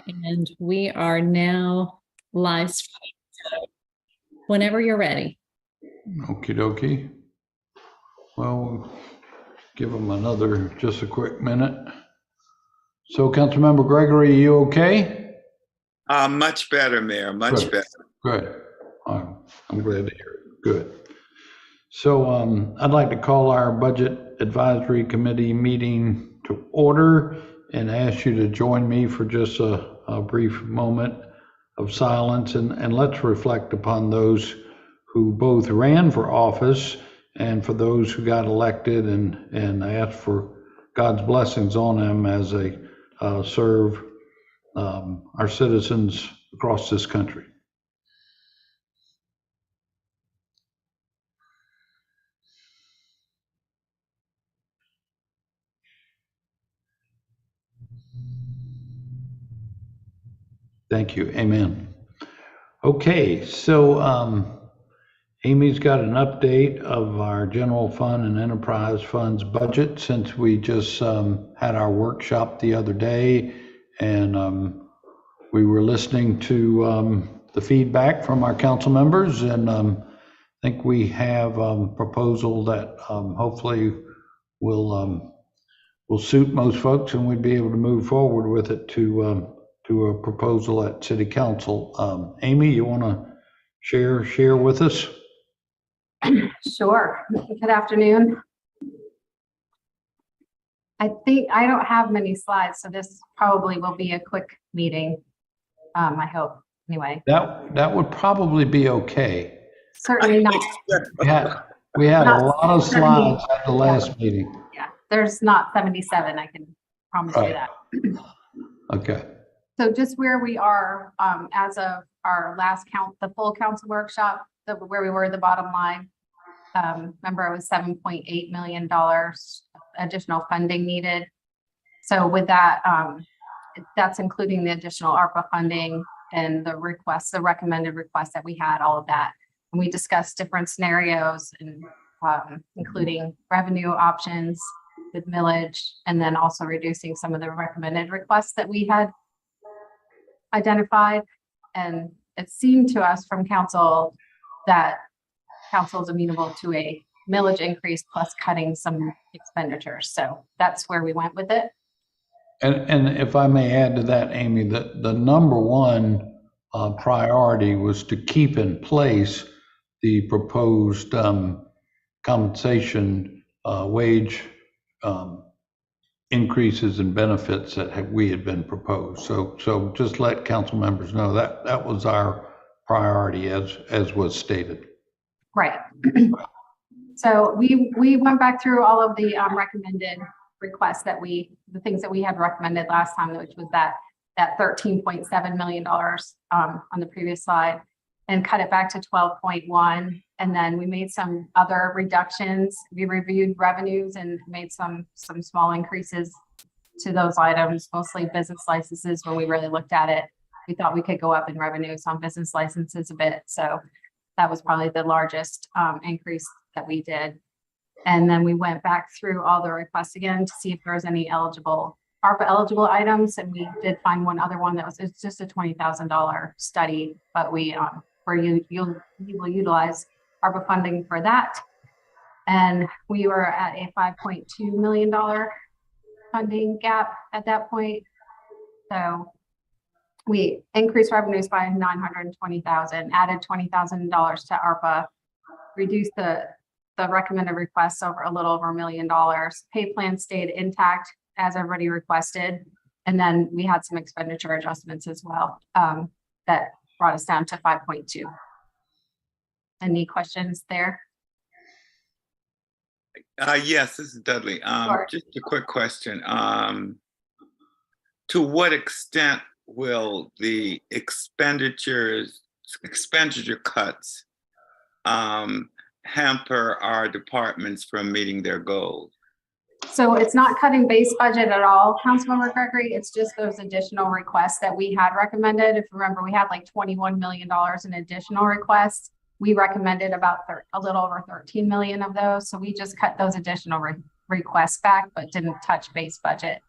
And we are now live streaming. So whenever you're ready. Okie dokie. Well, give them just a quick minute. So Councilmember Gregory, are you okay? Much better, Mayor, much better. Good. I'm glad to hear it. Good. So I'd like to call our Budget Advisory Committee meeting to order and ask you to join me for just a brief moment of silence, and let's reflect upon those who both ran for office and for those who got elected, and ask for God's blessings on them as they serve our citizens across this country. Thank you. Amen. Okay, so Amy's got an update of our general fund and enterprise funds budget since we just had our workshop the other day, and we were listening to the feedback from our council members, and I think we have a proposal that hopefully will suit most folks, and we'd be able to move forward with it to a proposal at City Council. Amy, you want to share with us? Sure. Good afternoon. I think I don't have many slides, so this probably will be a quick meeting. I hope, anyway. That would probably be okay. Certainly not. We had a lot of slides at the last meeting. Yeah, there's not 77. I can promise you that. Okay. So just where we are as of our last the full council workshop, where we were at the bottom line. Remember, it was $7.8 million additional funding needed. So with that, that's including the additional ARPA funding and the recommended requests that we had, all of that. And we discussed different scenarios, and including revenue options with millage, and then also reducing some of the recommended requests that we had identified. And it seemed to us from council that council is amenable to a millage increase plus cutting some expenditures. So that's where we went with it. And if I may add to that, Amy, the number one priority was to keep in place the proposed compensation wage increases and benefits that we had been proposed. So just let council members know that was our priority as was stated. Right. So we went back through all of the recommended requests the things that we had recommended last time, which was that $13.7 million on the previous slide, and cut it back to 12.1. And then we made some other reductions. We reviewed revenues and made some small increases to those items, mostly business licenses. When we really looked at it, we thought we could go up in revenues on business licenses a bit. So that was probably the largest increase that we did. And then we went back through all the requests again to see if there was any ARPA eligible items. And we did find one other one it's just a $20,000 study, but we you will utilize ARPA funding for that. And we were at a $5.2 million funding gap at that point. So we increased revenues by $920,000, added $20,000 to ARPA, reduced the recommended requests over a little over $1 million. Pay plan stayed intact as everybody requested. And then we had some expenditure adjustments as well that brought us down to 5.2. Any questions there? Yes, this is Dudley. Sure. Just a quick question. To what extent will the expenditure cuts hamper our departments from meeting their goals? So it's not cutting base budget at all, Councilmember Gregory. It's just those additional requests that we had recommended. If you remember, we had like $21 million in additional requests. We recommended about a little over 13 million of those. So we just cut those additional requests back, but didn't touch base budget.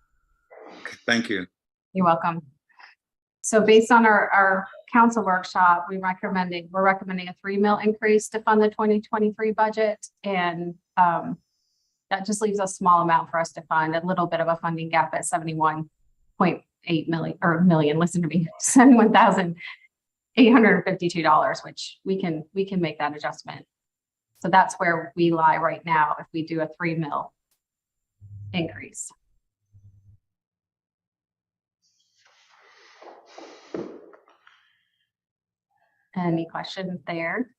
Thank you. You're welcome. So based on our council workshop, we're recommending a 3 mil increase to fund the 2023 budget. And that just leaves a small amount for us to fund, a little bit of a funding gap at 71.8 million, listen to me, $71,852, which we can make that adjustment. So that's where we lie right now if we do a 3 mil increase. Any questions there?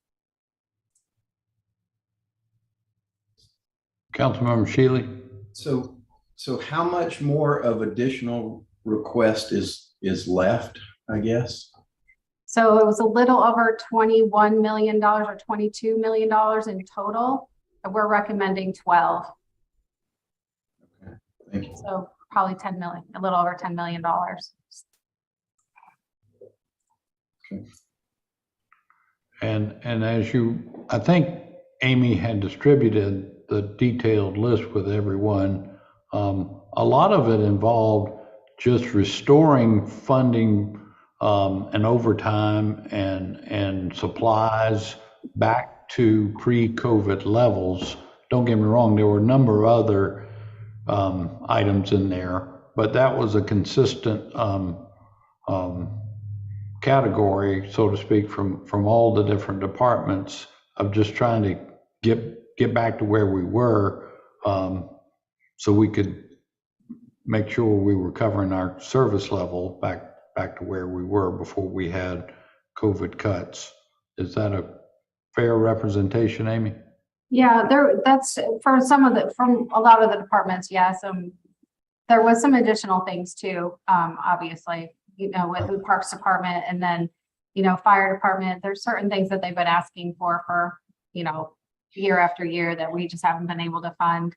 Councilmember Shealy? So how much more of additional request is left, I guess? So it was a little over $21 million or $22 million in total. And we're recommending 12. Okay, thank you. So probably 10 million, a little over $10 million. Okay. And as I think Amy had distributed the detailed list with everyone. A lot of it involved just restoring funding and overtime and supplies back to pre-COVID levels. Don't get me wrong, there were a number of other items in there, but that was a consistent category, so to speak, from all the different departments of just trying to get back to where we were, so we could make sure we were covering our service level back to where we were before we had COVID cuts. Is that a fair representation, Amy? Yeah, that's for from a lot of the departments. Yes, there was some additional things too. Obviously, with the Parks Department and then, Fire Department. There's certain things that they've been asking for year after year that we just haven't been able to fund.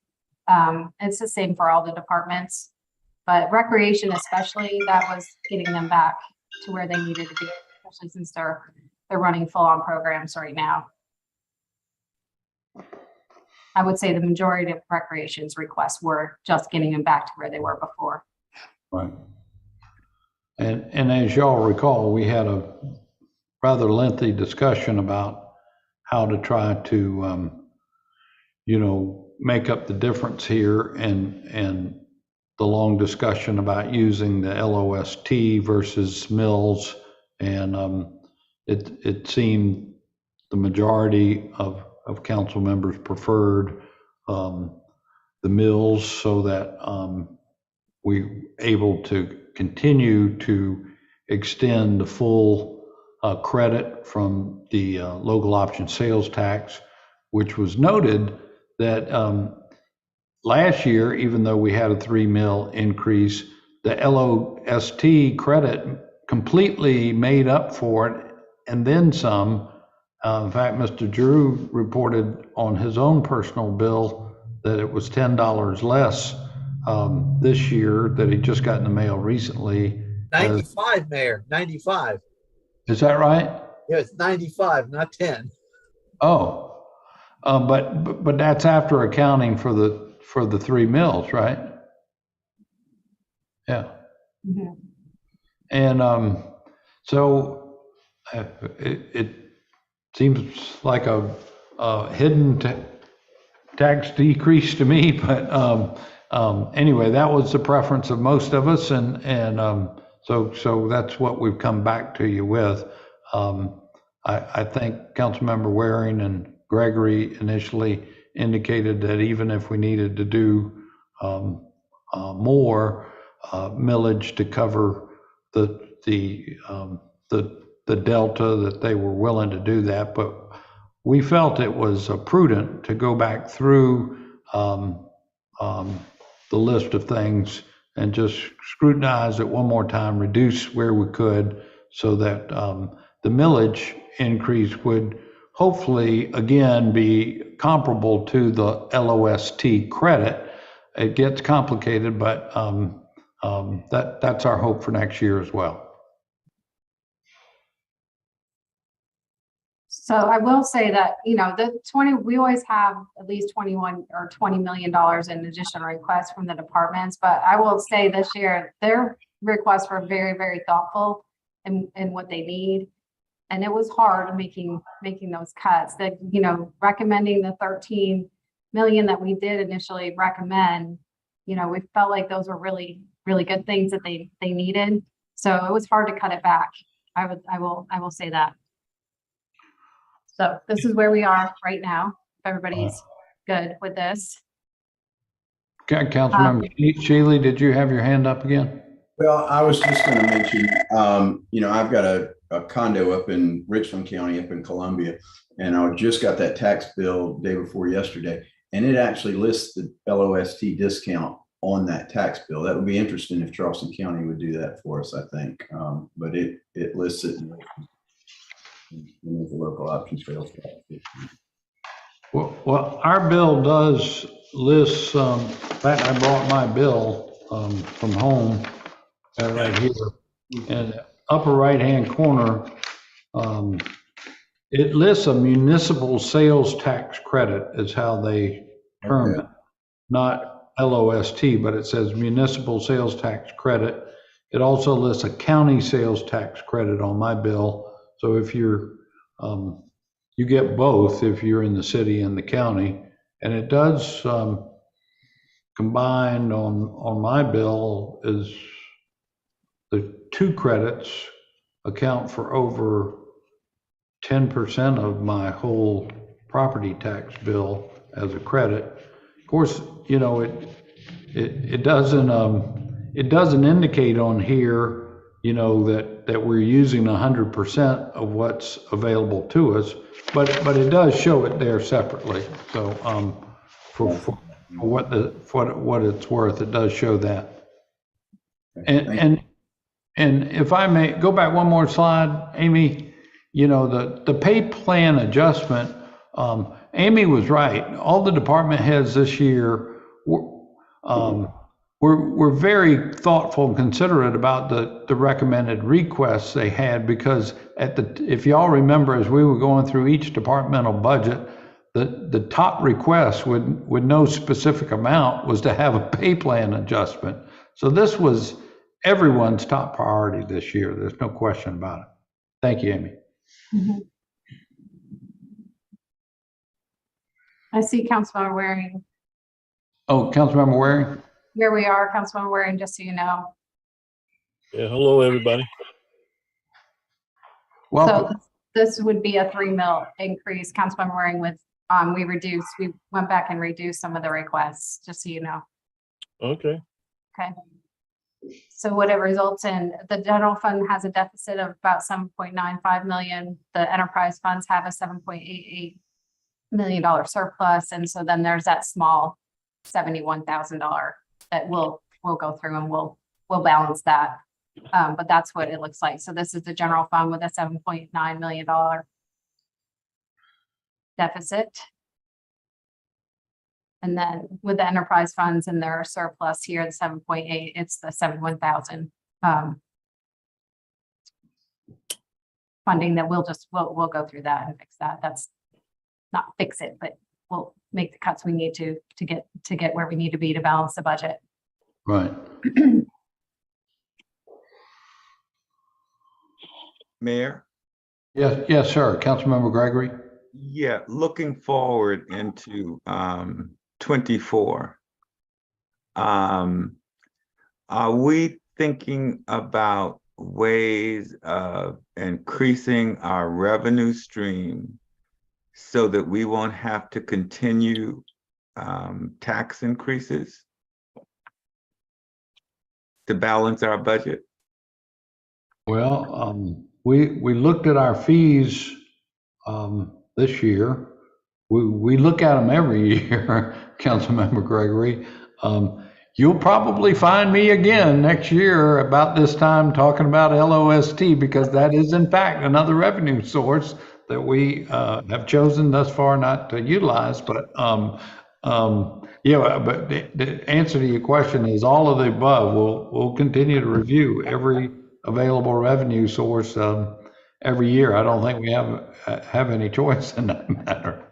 It's the same for all the departments, but recreation especially, that was getting them back to where they needed to be, especially since they're running full-on programs right now. I would say the majority of recreation's requests were just getting them back to where they were before. Right. And as y'all recall, we had a rather lengthy discussion about how to try to, make up the difference here, and the long discussion about using the LOST versus mills. And it seemed the majority of council members preferred the mills, so that we able to continue to extend the full credit from the local option sales tax, which was noted that last year, even though we had a 3 mil increase, the LOST credit completely made up for it and then some. In fact, Mr. Drew reported on his own personal bill that it was $10 less this year that he just got in the mail recently. 95, Mayor, 95. Is that right? Yeah, it's 95, not 10. Oh, but that's after accounting for the 3 mills, right? Yeah. Mm-hmm. And so it seems like a hidden tax decrease to me, but anyway, that was the preference of most of us, and so that's what we've come back to you with. I think Councilmember Waring and Gregory initially indicated that even if we needed to do more millage to cover the delta, that they were willing to do that, but we felt it was prudent to go back through the list of things and just scrutinize it one more time, reduce where we could, so that the millage increase would hopefully again be comparable to the LOST credit. It gets complicated, but that's our hope for next year as well. So I will say that, we always have at least $21 or $20 million in additional requests from the departments, but I will say this year, their requests were very, very thoughtful. and what they need. And it was hard making those cuts that, recommending the 13 million that we did initially recommend, we felt like those were really, really good things that they needed. So it was hard to cut it back. I will say that. So this is where we are right now. If everybody's good with this. Councilmember Shealy, did you have your hand up again? Well, I was just going to mention, I've got a condo up in Richland County, up in Columbia, and I just got that tax bill day before yesterday, and it actually lists the LOST discount on that tax bill. That would be interesting if Charleston County would do that for us, I think. But it lists it in the local option sales tax. Well, our bill does list, in fact, I brought my bill from home right here. In the upper right-hand corner, it lists a municipal sales tax credit is how they term it, not LOST, but it says municipal sales tax credit. It also lists a county sales tax credit on my bill. So if you're, you get both if you're in the city and the county, and it does combined on my bill is the two credits account for over 10% of my whole property tax bill as a credit. Of course, it doesn't indicate on here, that we're using 100% of what's available to us, but it does show it there separately. So for what it's worth, it does show that. And if I may go back one more slide, Amy, the pay plan adjustment, Amy was right. All the department heads this year were very thoughtful and considerate about the recommended requests they had, because if y'all remember, as we were going through each departmental budget, the top request with no specific amount was to have a pay plan adjustment. So this was everyone's top priority this year. There's no question about it. Thank you, Amy. Mm-hmm. I see Councilmember Waring. Oh, Councilmember Waring? Here we are, Councilmember Waring, just so you know. Yeah, hello, everybody. Welcome. So this would be a 3 mil increase, Councilmember Waring, with, we went back and reduced some of the requests, just so you know. Okay. Okay. So what it results in, the general fund has a deficit of about 7.95 million. The enterprise funds have a $7.88 million surplus. And so then there's that small $71,000 that we'll go through and we'll balance that. But that's what it looks like. So this is the general fund with a $7.9 million deficit. And then with the enterprise funds and their surplus here, the 7.8, it's the 71,000 funding that we'll go through that and fix that. That's not fix it, but we'll make the cuts we need to get where we need to be to balance the budget. Right. Mayor? Yes, sir. Councilmember Gregory? Yeah, looking forward into 24. Are we thinking about ways of increasing our revenue stream so that we won't have to continue tax increases to balance our budget? Well, we looked at our fees this year. We look at them every year, Councilmember Gregory. You'll probably find me again next year about this time talking about LOST, because that is in fact another revenue source that we have chosen thus far not to utilize. But yeah, but the answer to your question is all of the above. We'll continue to review every available revenue source every year. I don't think we have any choice in that matter.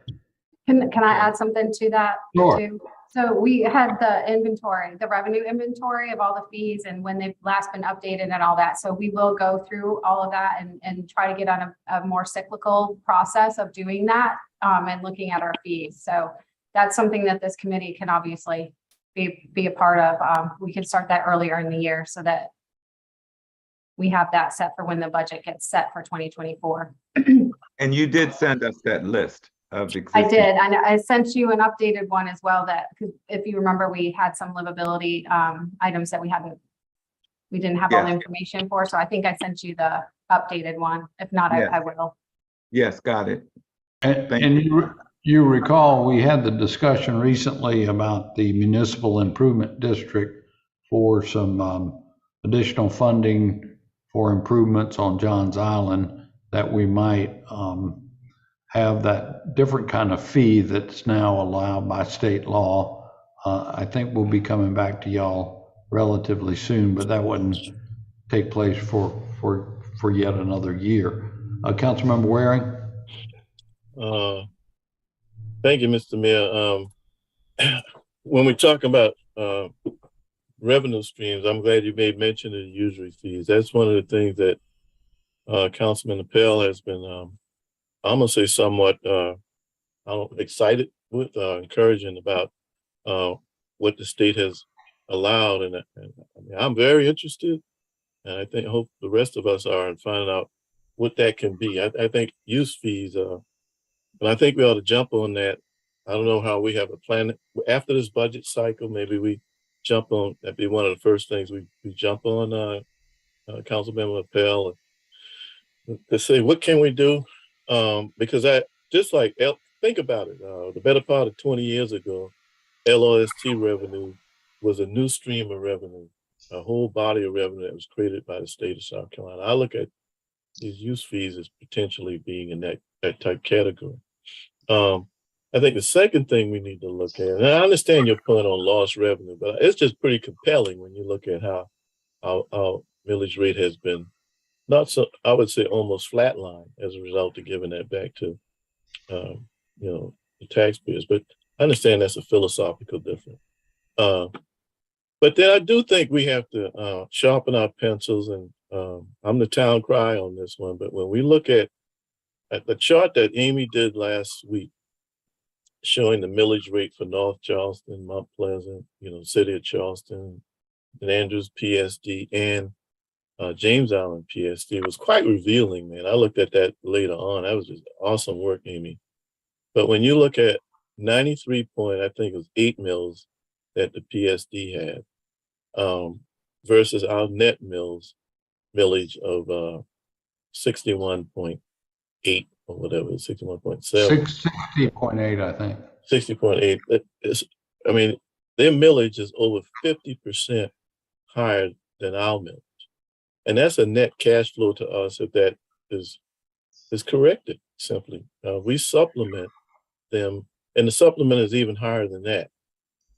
Can I add something to that? Sure. Too? So we had the inventory, the revenue inventory of all the fees and when they've last been updated and all that. So we will go through all of that and try to get on a more cyclical process of doing that and looking at our fees. So that's something that this committee can obviously be a part of. We can start that earlier in the year so that we have that set for when the budget gets set for 2024. And you did send us that list of I existing. did, and I sent you an updated one as well that, because if you remember, we had some livability items that we didn't have all the Yes. information for, so I think I sent you the updated one. If not, Yes. I will. Yes, got it. And, Thank and you recall, we had the discussion recently about the municipal improvement district for some additional funding for improvements on Johns Island that we might have that different kind of fee that's now allowed by state law. I think we'll be coming back to y'all relatively soon, but that wouldn't take place for yet another year. Councilmember Waring? Thank you, Mr. Mayor. When we talk about revenue streams, I'm glad you made mention of the usury fees. That's one of the things that Councilman Appel has been, I'm gonna say somewhat excited with, encouraging about what the state has allowed. And I mean, I'm very interested, and I hope the rest of us are in finding out what that can be. I think use fees, and I think we ought to jump on that. I don't know how we have a plan after this budget cycle. Maybe we jump on, that'd be one of the first things we jump on, Councilmember Appel, to say, what can we do? Because think about it, the better part of 20 years ago, LOST revenue was a new stream of revenue, a whole body of revenue that was created by the state of South Carolina. I look at these use fees as potentially being in that type category. I think the second thing we need to look at, and I understand your point on lost revenue, but it's just pretty compelling when you look at how our millage rate has been not so, I would say almost flatline as a result of giving that back to, the taxpayers. But I understand that's a philosophical difference. But then I do think we have to sharpen our pencils, and I'm the town cry on this one. But when we look at the chart that Amy did last week, showing the millage rate for North Charleston, Mount Pleasant, City of Charleston, St. Andrews PSD, and James Island PSD, was quite revealing, man. I looked at that later on. That was just awesome work, Amy. But when you look at 93.8 mills that the PSD had, versus our net millage of 61.8 or whatever, 61.7. 60.8, I think. 60.8. I mean, their millage is over 50% higher than our millage. And that's a net cash flow to us if that is corrected, simply. We supplement them, and the supplement is even higher than that.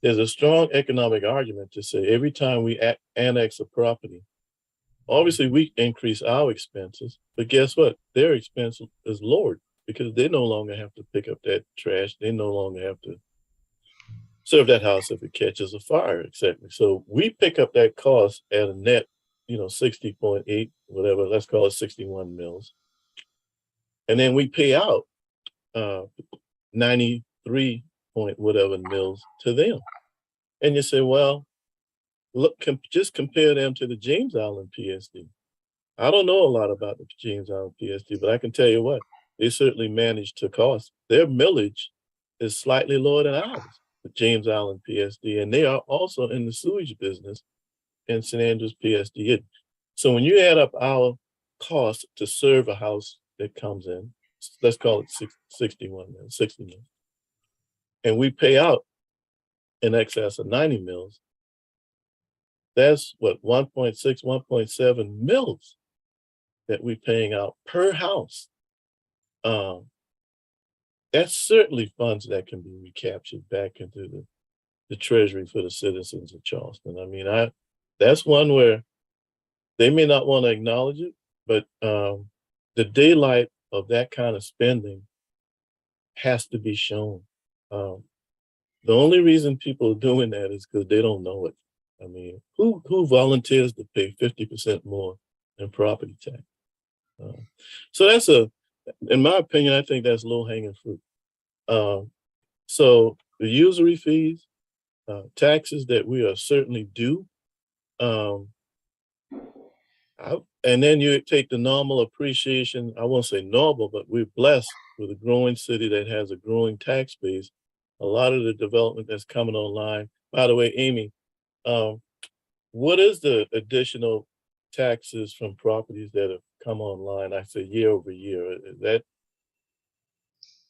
There's a strong economic argument to say every time we annex a property, obviously we increase our expenses, but guess what? Their expense is lowered because they no longer have to pick up that trash. They no longer have to serve that house if it catches a fire, etc. So we pick up that cost at a net, 60.8, whatever, let's call it 61 mills. And then we pay out 93 point whatever mills to them. And you say, well, look, just compare them to the James Island PSD. I don't know a lot about the James Island PSD, but I can tell you what, they certainly managed to cost. Their millage is slightly lower than ours, the James Island PSD, and they are also in the sewage business in St. Andrews PSD. So when you add up our cost to serve a house that comes in, let's call it 60 mils, and we pay out in excess of 90 mils, that's what, 1.6, 1.7 mils that we're paying out per house. That's certainly funds that can be recaptured back into the treasury for the citizens of Charleston. I mean, that's one where they may not want to acknowledge it, but the daylight of that kind of spending has to be shown. The only reason people are doing that is because they don't know it. I mean, who volunteers to pay 50% more in property tax? So that's in my opinion, I think that's low hanging fruit. So the usury fees, taxes that we are certainly due, and then you take the normal appreciation. I won't say normal, but we're blessed with a growing city that has a growing tax base. A lot of the development that's coming online. By the way, Amy, what is the additional taxes from properties that have come online? I say year over year. Is that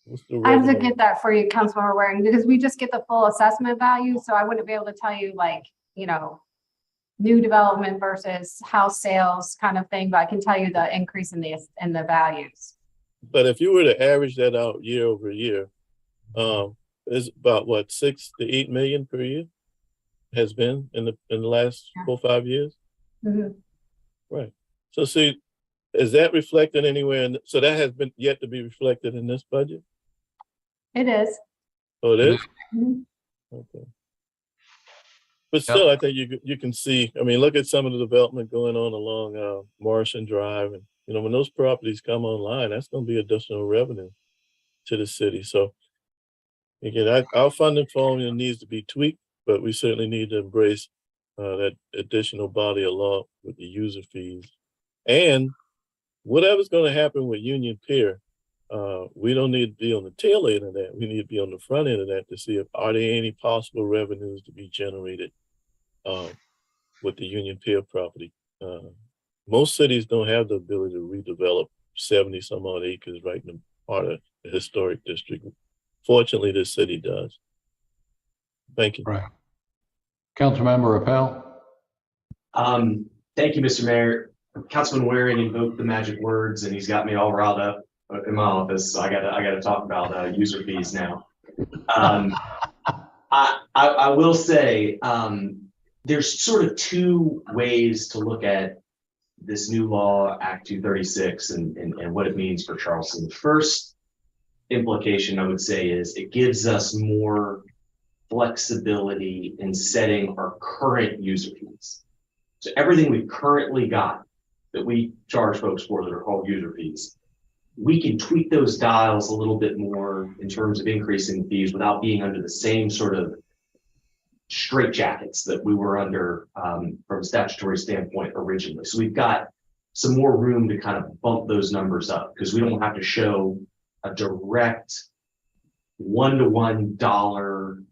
what's the I have to revenue? get that for you, Councilmember Waring, because we just get the full assessment value, so I wouldn't be able to tell you like, you know, new development versus house sales kind of thing, but I can tell you the increase in the values. But if you were to average that out year over year, it's about what, 6 to 8 million per year has been in the last 4 or 5 years. Mhm. Right. So see, is that reflected anywhere? So that has been yet to be reflected in this budget? It is. Oh, it is? Mhm. Okay. But still, I think you can see, I mean, look at some of the development going on along Morrison Drive. And, you know, when those properties come online, that's going to be additional revenue to the city. So again, our funding formula needs to be tweaked, but we certainly need to embrace that additional body of law with the user fees. And whatever's going to happen with Union Pier, we don't need to be on the tail end of that. We need to be on the front end of that to see if are there any possible revenues to be generated with the Union Pier property. Most cities don't have the ability to redevelop 70 some odd acres right in the heart of the historic district. Fortunately, this city does. Thank you. Right. Councilmember Appel. Thank you, Mr. Mayor. Councilman Waring invoked the magic words and he's got me all riled up in my office. So I gotta talk about user fees now. I will say there's sort of two ways to look at this new law, Act 236, and what it means for Charleston. The first implication I would say is it gives us more flexibility in setting our current user fees. So everything we've currently got that we charge folks for that are called user fees, we can tweak those dials a little bit more in terms of increasing fees without being under the same sort of straitjackets that we were under from a statutory standpoint originally. So we've got some more room to kind of bump those numbers up because we don't have to show a direct one-to-one dollar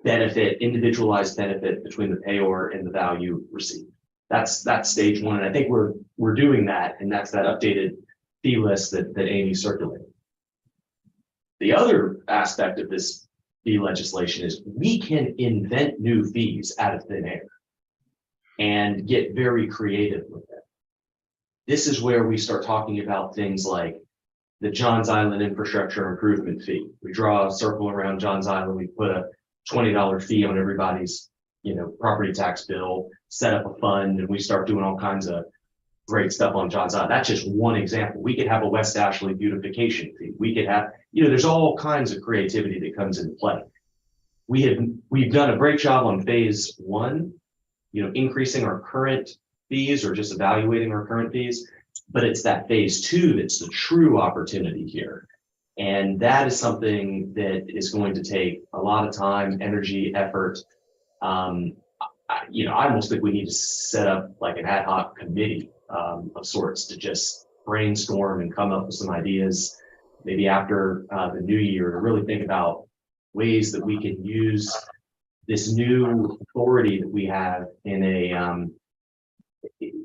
benefit, individualized benefit between the payor and the value received. That's stage one. And I think we're doing that. And that's that updated fee list that Amy circulated. The other aspect of this fee legislation is we can invent new fees out of thin air and get very creative with it. This is where we start talking about things like the Johns Island infrastructure improvement fee. We draw a circle around Johns Island, we put a $20 fee on everybody's, property tax bill, set up a fund, and we start doing all kinds of great stuff on Johns Island. That's just one example. We could have a West Ashley beautification fee. We could have, there's all kinds of creativity that comes into play. We've done a great job on phase one, increasing our current fees or just evaluating our current fees, but it's that phase two that's the true opportunity here. And that is something that is going to take a lot of time, energy, effort. I almost think we need to set up like an ad hoc committee of sorts to just brainstorm and come up with some ideas, maybe after the new year, to really think about ways that we can use this new authority that we have in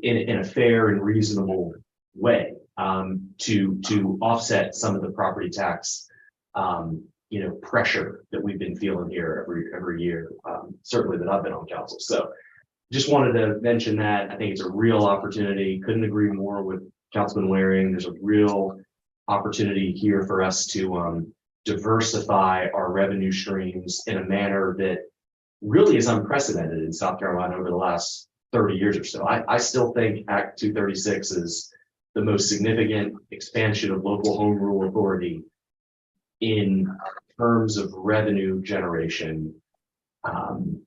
a fair and reasonable way to offset some of the property tax pressure that we've been feeling here every year, certainly that I've been on council. So just wanted to mention that. I think it's a real opportunity. Couldn't agree more with Councilman Waring. There's a real opportunity here for us to diversify our revenue streams in a manner that really is unprecedented in South Carolina over the last 30 years or so. I still think Act 236 is the most significant expansion of local home rule authority in terms of revenue generation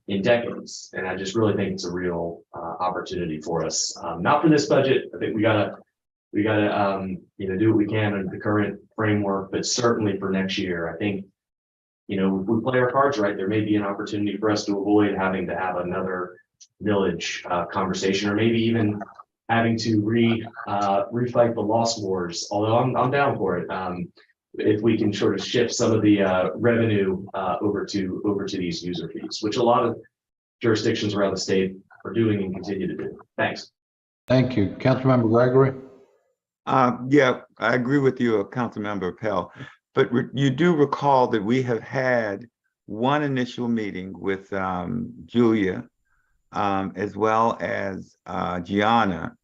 in decades. And I just really think it's a real opportunity for us. Not for this budget. I think we gotta do what we can under the current framework, but certainly for next year. I think, if we play our cards right, there may be an opportunity for us to avoid having to have another village conversation, or maybe even having to refight the lost wars. Although I'm down for it. If we can sort of shift some of the revenue over to these user fees, which a lot of jurisdictions around the state are doing and continue to do. Thanks. Thank you. Councilmember Gregory? Yeah, I agree with you, Councilmember Pell. But you do recall that we have had one initial meeting with Julia, as well as Gianna,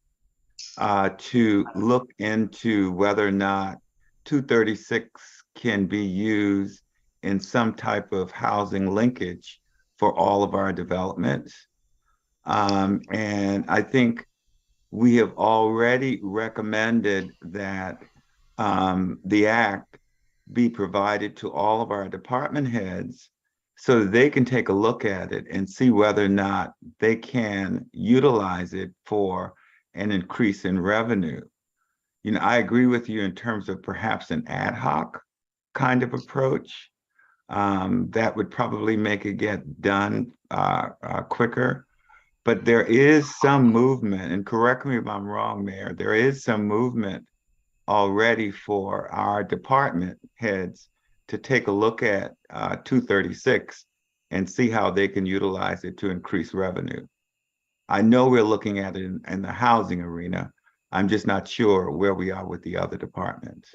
to look into whether or not 236 can be used in some type of housing linkage for all of our developments. And I think we have already recommended that the act be provided to all of our department heads so that they can take a look at it and see whether or not they can utilize it for an increase in revenue. I agree with you in terms of perhaps an ad hoc kind of approach that would probably make it get done quicker. But there is some movement, and correct me if I'm wrong, Mayor, there is some movement already for our department heads to take a look at 236 and see how they can utilize it to increase revenue. I know we're looking at it in the housing arena. I'm just not sure where we are with the other departments.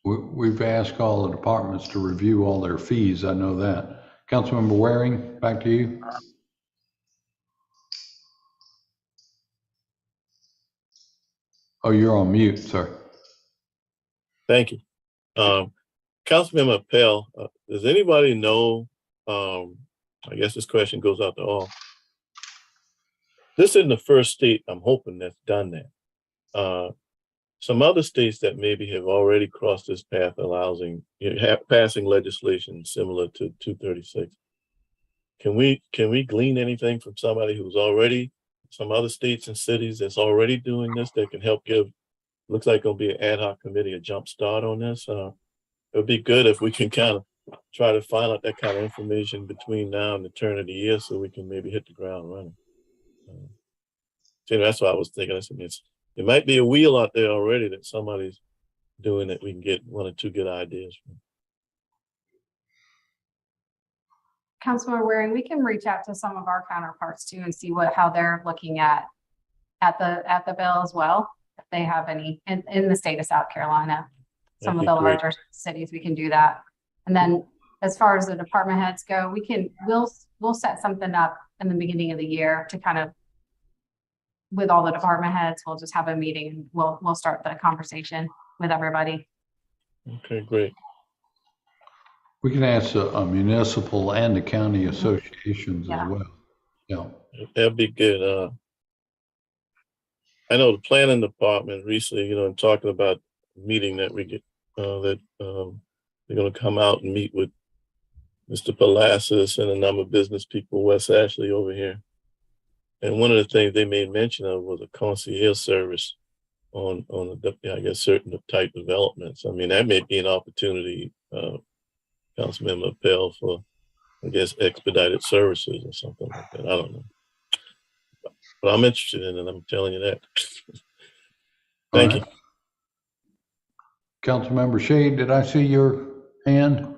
We've asked all the departments to review all their fees. I know that. Councilmember Waring, back to you. Oh, you're on mute, sir. Thank you. Councilmember Pell, does anybody know, I guess this question goes out to all. This isn't the first state I'm hoping that's done that. Some other states that maybe have already crossed this path passing legislation similar to 236. Can we glean anything from somebody who's already, some other states and cities that's already doing this that can help give, looks like it'll be an ad hoc committee, a jump start on this? It would be good if we can kind of try to find out that kind of information between now and the turn of the year so we can maybe hit the ground running. So that's what I was thinking. I said, it might be a wheel out there already that somebody's doing that we can get one or two good ideas from. Councilmember Waring, we can reach out to some of our counterparts too and see how they're looking at the bill as well. If they have any in the state of South Carolina, some of the larger cities, we can do that. And then as far as the department heads go, we'll set something up in the beginning of the year to kind of, with all the department heads, we'll just have a meeting and we'll start the conversation with everybody. Okay, great. We can ask a municipal and the county associations as well. Yeah, that'd be good. I know the planning department recently, talking about a meeting that we get, that they're going to come out and meet with Mr. Palacios and a number of business people, West Ashley over here. And one of the things they made mention of was a concierge service on I guess, certain type developments. I mean, that may be an opportunity, Councilmember Pell, for, I guess, expedited services or something like that. I don't know. But I'm interested in it, I'm telling you that. Thank you. Councilmember Shade, did I see your hand?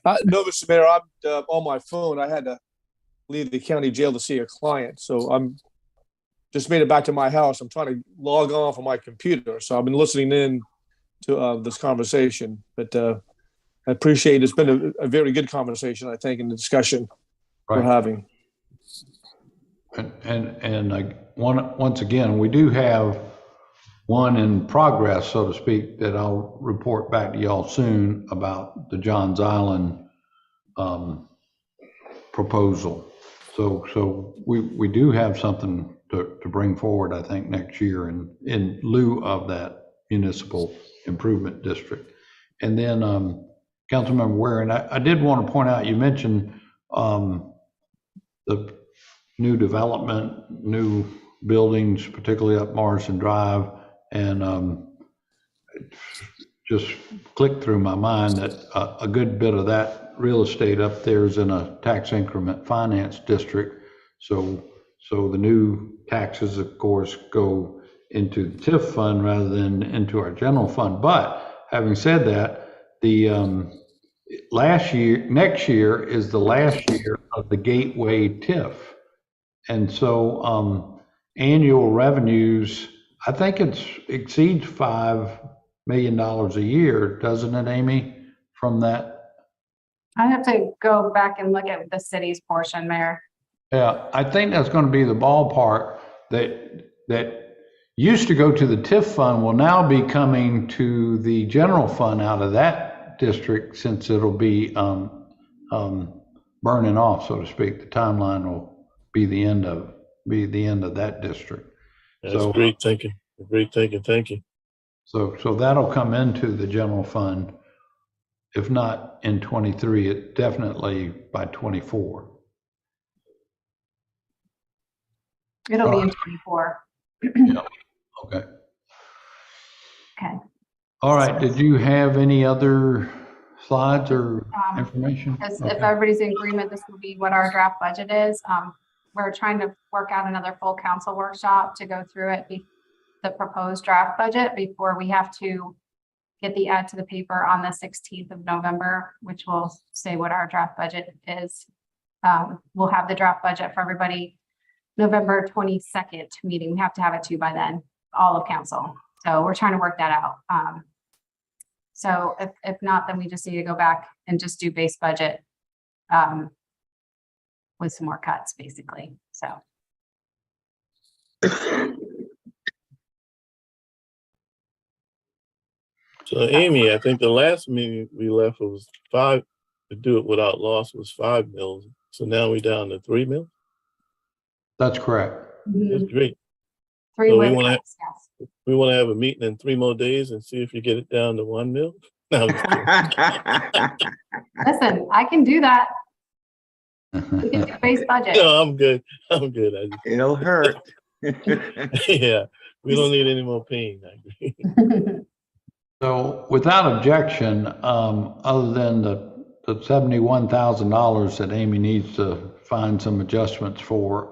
No, Mr. Mayor, I'm on my phone. I had to leave the county jail to see a client. So I'm just made it back to my house. I'm trying to log on from my computer. So I've been listening in to this conversation, but I appreciate it's been a very good conversation, I think, in the discussion we're having. And once again, we do have one in progress, so to speak, that I'll report back to y'all soon about the Johns Island proposal. So we do have something to bring forward, I think, next year in lieu of that municipal improvement district. And then, Councilmember Ware, and I did want to point out, you mentioned, the new development, new buildings, particularly up Morrison Drive, and, it just clicked through my mind that a good bit of that real estate up there is in a tax increment finance district. So the new taxes, of course, go into the TIF fund rather than into our general fund. But having said that, the next year is the last year of the Gateway TIF. And so annual revenues, I think it exceeds $5 million a year, doesn't it, Amy, from that? I have to go back and look at the city's portion, Mayor. Yeah, I think that's going to be the ballpark that used to go to the TIF fund will now be coming to the general fund out of that district, since it'll be burning off, so to speak. The timeline will be the end of that district. That's great thinking. Great thinking. Thank you. So that'll come into the general fund, if not in 23, it definitely by 24. It'll be in 24. Yeah. Okay. Okay. All right. Did you have any other slides or information? If everybody's in agreement, this will be what our draft budget is. We're trying to work out another full council workshop to go through it, the proposed draft budget, before we have to get the ad to the paper on the 16th of November, which will say what our draft budget is. We'll have the draft budget for everybody November 22nd meeting. We have to have it to by then, all of council. So we're trying to work that out. So if not, then we just need to go back and just do base budget with some more cuts, basically. So. So Amy, I think the last meeting we left was 5 to do it without loss was 5 mils. So now we're down to 3 mils. That's correct. That's great. Three So with we wanna- cuts, yes. We want to have a meeting in 3 more days and see if you get it down to 1 mil. No, I'm just kidding. Listen, I can do that. We can do base budget. No, I'm good. I'm good. I It'll hurt. just, yeah, we don't need any more pain. I agree. So without objection, other than the $71,000 that Amy needs to find some adjustments for,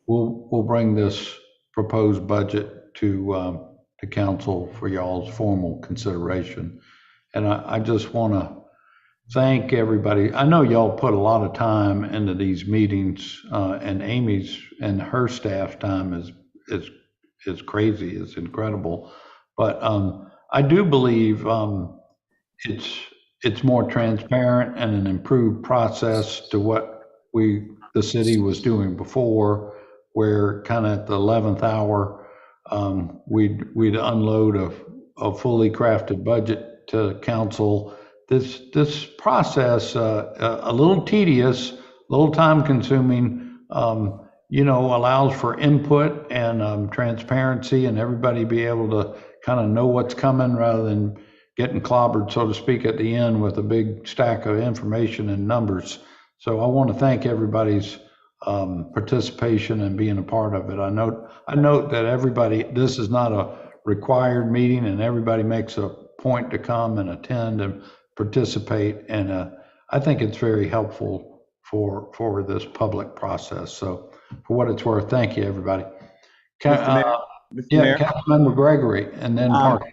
we'll bring this proposed budget to council for y'all's formal consideration. And I just want to thank everybody. I know y'all put a lot of time into these meetings, and Amy's and her staff time is crazy, it's incredible. But I do believe it's more transparent and an improved process to what the city was doing before, where kind of at the 11th hour, we'd unload a fully crafted budget to council. This process, a little tedious, a little time consuming, allows for input and transparency, and everybody be able to kind of know what's coming rather than getting clobbered, so to speak, at the end with a big stack of information and numbers. So I want to thank everybody's participation and being a part of it. I note that everybody, this is not a required meeting, and everybody makes a point to come and attend and participate. And I think it's very helpful for this public process. So for what it's worth, thank you, everybody. Mr. Mayor? Councilmember Gregory, and then Parker.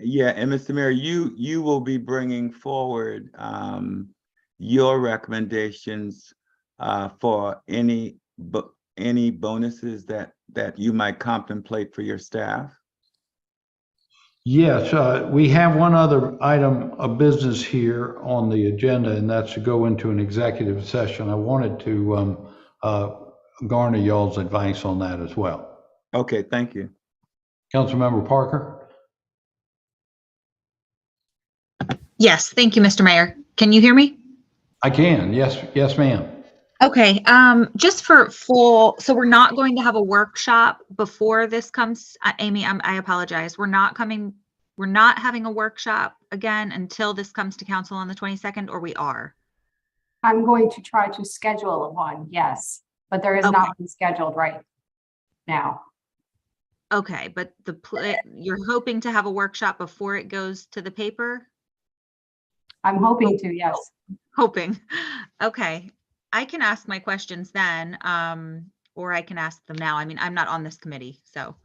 Yeah, and Mr. Mayor, you will be bringing forward your recommendations for any bonuses that you might contemplate for your staff? Yes, we have one other item of business here on the agenda, and that's to go into an executive session. I wanted to garner y'all's advice on that as well. Okay, thank you. Councilmember Parker? Yes, thank you, Mr. Mayor. Can you hear me? I can, yes, ma'am. Okay, just for full, so we're not going to have a workshop before this comes, Amy, I apologize. We're not having a workshop again until this comes to council on the 22nd, or we are? I'm going to try to schedule one, yes, but there is Okay. not one scheduled right now. Okay, but you're hoping to have a workshop before it goes to the paper? I'm hoping to, yes. Hoping. Okay. I can ask my questions then, or I can ask them now. I mean, I'm not on this committee, so.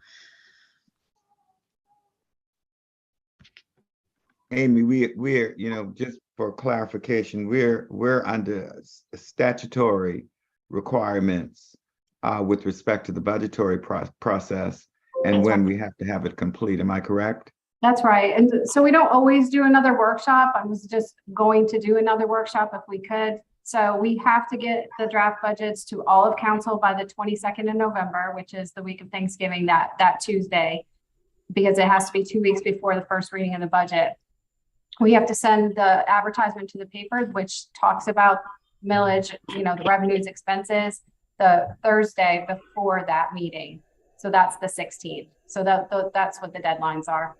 Amy, we're, you know, just for clarification, we're under statutory requirements with respect to the budgetary process and when we have to have it complete. Am I correct? That's right. And so we don't always do another workshop. I was just going to do another workshop if we could. So we have to get the draft budgets to all of council by the 22nd of November, which is the week of Thanksgiving, that Tuesday, because it has to be 2 weeks before the first reading of the budget. We have to send the advertisement to the paper, which talks about millage, you know, the revenues, expenses, the Thursday before that meeting. So that's the 16th. So that's what the deadlines are.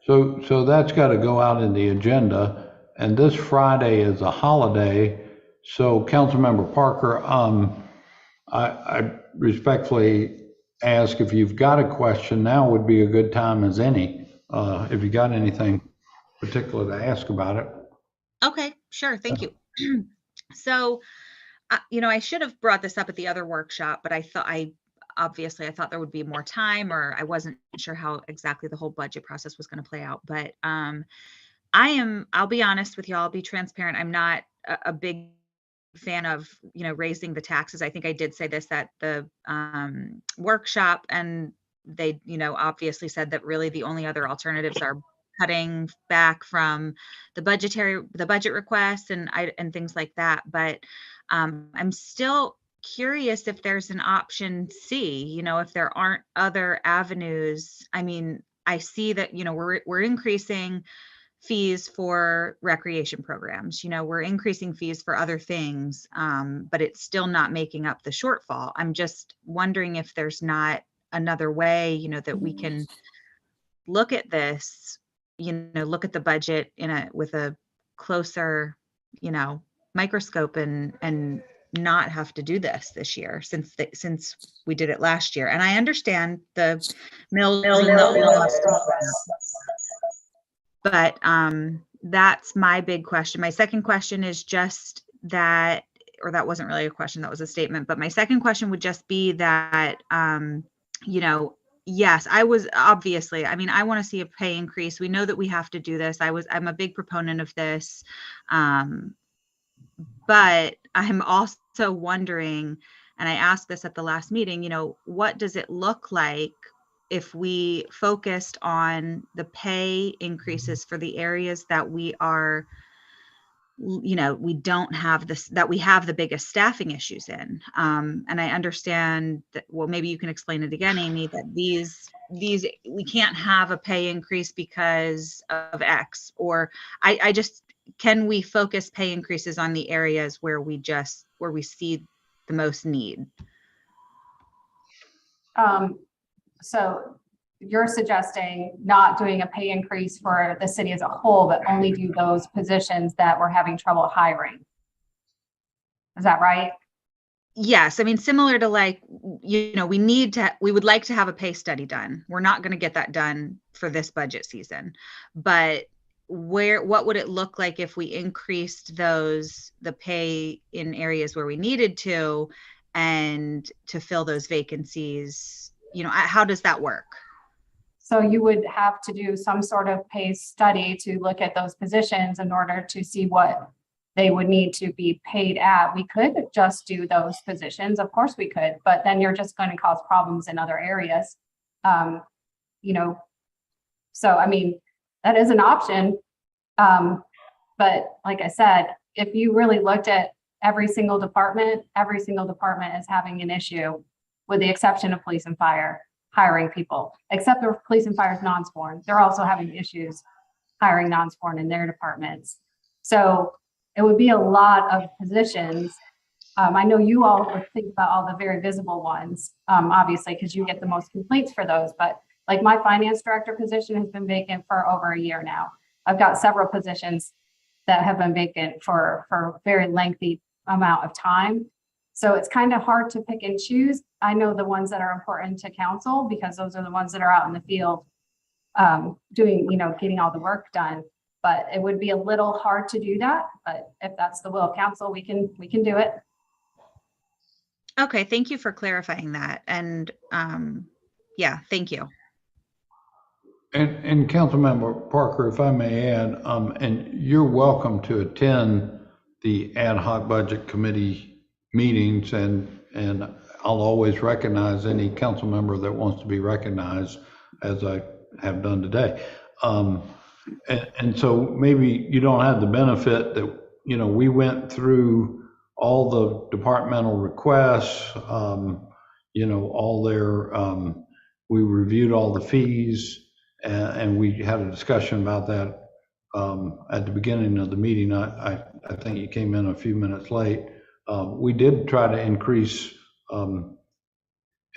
So that's got to go out in the agenda, and this Friday is a holiday. So Councilmember Parker, I respectfully ask if you've got a question, now would be a good time as any, if you got anything particular to ask about it. Okay, sure. Thank you. So, you know, I should have brought this up at the other workshop, but I thought obviously I thought there would be more time, or I wasn't sure how exactly the whole budget process was going to play out. But I'll be honest with you, I'll be transparent. I'm not a big fan of, you know, raising the taxes. I think I did say this at the workshop, and they, you know, obviously said that really the only other alternatives are cutting back from the budget requests and things like that. But I'm still curious if there's an option C, you know, if there aren't other avenues. I mean, I see that, you know, we're increasing fees for recreation programs, you know, we're increasing fees for other things, but it's still not making up the shortfall. I'm just wondering if there's not another way, you know, that we can look at this, you know, look at the budget with a closer, you know, microscope and not have to do this year since we did it last year. And I understand the mills but that's my big question. My second question is just that, or that wasn't really a question, that was a statement. But my second question would just be that, you know, yes, I was obviously, I mean, I want to see a pay increase. We know that we have to do this. I'm a big proponent of this. But I'm also wondering, and I asked this at the last meeting, you know, what does it look like if we focused on the pay increases for the areas that we are, you know, we don't have this, that we have the biggest staffing issues in. And I understand that, well, maybe you can explain it again, Amy, that these, we can't have a pay increase because of X, or I just, can we focus pay increases on the areas where we see the most need? So you're suggesting not doing a pay increase for the city as a whole, but only do those positions that we're having trouble hiring. Is that right? Yes. I mean, similar to, like, you know, we would like to have a pay study done. We're not going to get that done for this budget season, but what would it look like if we increased the pay in areas where we needed to, and to fill those vacancies? You know, how does that work? So you would have to do some sort of pay study to look at those positions in order to see what they would need to be paid at. We could just do those positions. Of course we could, but then you're just going to cause problems in other areas. You know, so, I mean, that is an option. But like I said, if you really looked at every single department is having an issue, with the exception of police and fire hiring people, except for police and fire's non-sworn. They're also having issues hiring non-sworn in their departments. So it would be a lot of positions. I know you all would think about all the very visible ones, obviously, because you get the most complaints for those. But like my finance director position has been vacant for over a year now. I've got several positions that have been vacant for a very lengthy amount of time. So it's kind of hard to pick and choose. I know the ones that are important to council because those are the ones that are out in the field doing, getting all the work done. But it would be a little hard to do that. But if that's the will of council, we can do it. Okay, thank you for clarifying that. And yeah, thank you. And Councilmember Parker, if I may add, and you're welcome to attend the ad hoc budget committee meetings, and I'll always recognize any council member that wants to be recognized, as I have done today. And so maybe you don't have the benefit that, we went through all the departmental requests, all their, we reviewed all the fees, and we had a discussion about that at the beginning of the meeting. I think you came in a few minutes late. We did try to increase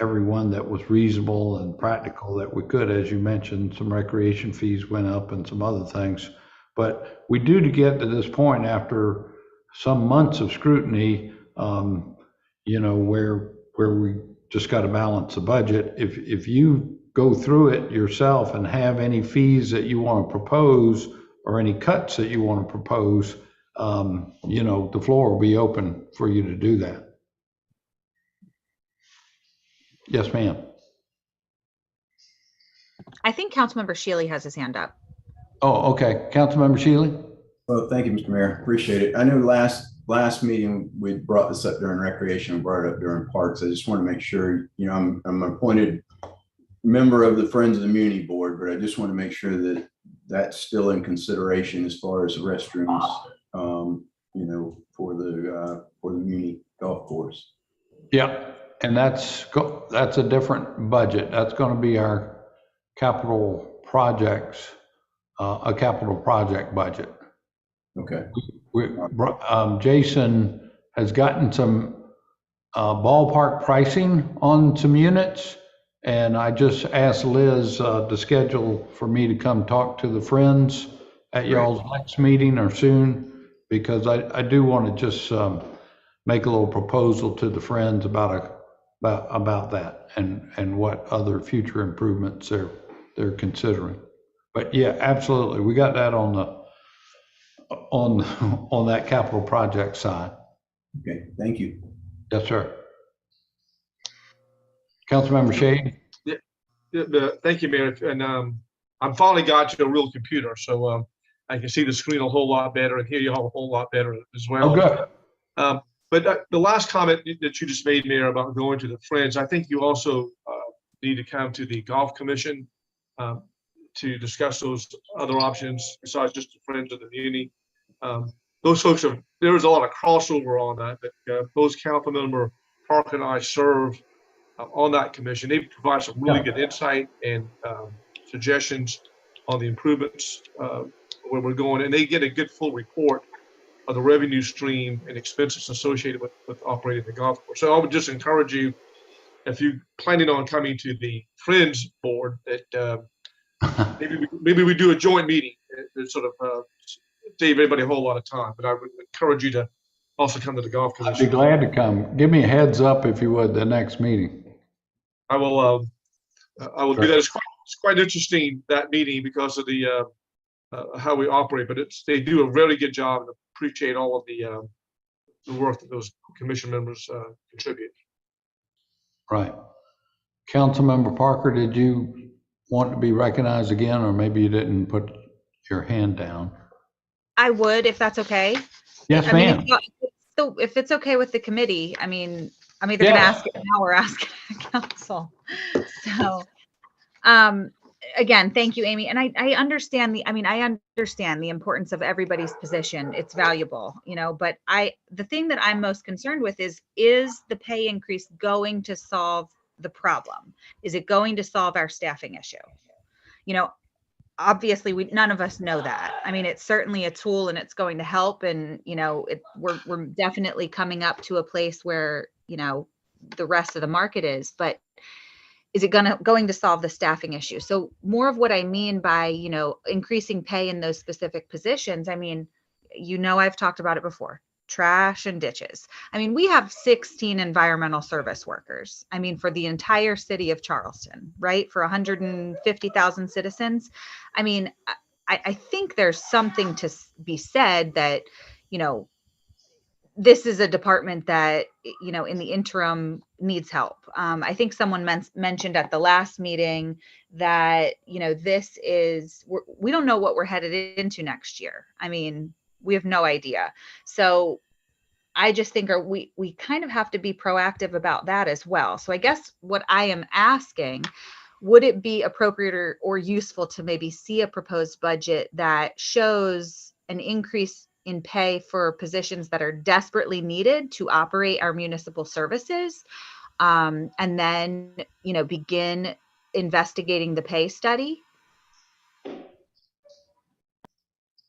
everyone that was reasonable and practical that we could. As you mentioned, some recreation fees went up and some other things. But we do to get to this point after some months of scrutiny, where we just got to balance the budget. If you go through it yourself and have any fees that you want to propose or any cuts that you want to propose, the floor will be open for you to do that. Yes, ma'am. I think Councilmember Shealy has his hand up. Oh, okay. Councilmember Shealy? Well, thank you, Mr. Mayor. Appreciate it. I know last meeting, we brought this up during recreation and brought it up during parks. I just want to make sure, I'm an appointed member of the Friends of the Muni Board, but I just want to make sure that that's still in consideration as far as the restrooms, for the Muni golf course. Yeah, and that's a different budget. That's going to be our capital projects, a capital project budget. Okay. Jason has gotten some ballpark pricing on some units, and I just asked Liz to schedule for me to come talk to the Friends at y'all's next meeting or soon, because I do want to just make a little proposal to the Friends about that and what other future improvements they're considering. But yeah, absolutely, we got that on that capital project side. Okay, thank you. Yes, sir. Councilmember Shade? Thank you, Mayor. And I'm finally got to a real computer, so I can see the screen a whole lot better and hear you all a whole lot better as well. Oh, good. But the last comment that you just made, Mayor, about going to the Friends, I think you also need to come to the Golf Commission to discuss those other options besides just the Friends of the Muni. Those folks there's a lot of crossover on that. Both Councilmember Parker and I serve on that commission. They provide some really good insight and suggestions on the improvements where we're going, and they get a good full report of the revenue stream and expenses associated with operating the golf course. So I would just encourage you, if you're planning on coming to the Friends board, that maybe we do a joint meeting to sort of save everybody a whole lot of time. But I would encourage you to also come to the golf commission. I'd be glad to come. Give me a heads up if you would, the next meeting. I will do that. It's quite interesting, that meeting, because of the how we operate, but they do a really good job, and appreciate all of the work that those commission members contribute. Right. Councilmember Parker, did you want to be recognized again, or maybe you didn't put your hand down? I would, if that's okay. Yes, ma'am. If it's okay with the committee, I'm either going to ask it now or ask council. So, again, thank you, Amy. And I understand the importance of everybody's position. It's valuable, but the thing that I'm most concerned with is the pay increase going to solve the problem? Is it going to solve our staffing issue? Obviously none of us know that. It's certainly a tool, and it's going to help. And, we're definitely coming up to a place where, the rest of the market is, but is it going to solve the staffing issue? So more of what I mean by, you know, increasing pay in those specific positions, I mean, you know, I've talked about it before, trash and ditches. I mean, we have 16 environmental service workers. I mean, for the entire city of Charleston, right? For 150,000 citizens. I mean, I think there's something to be said that, you know, this is a department that, you know, in the interim needs help. I think someone mentioned at the last meeting that, you know, we don't know what we're headed into next year. I mean, we have no idea. So I just think we kind of have to be proactive about that as well. So I guess what I am asking, would it be appropriate or useful to maybe see a proposed budget that shows an increase in pay for positions that are desperately needed to operate our municipal services, and then, you know, begin investigating the pay study?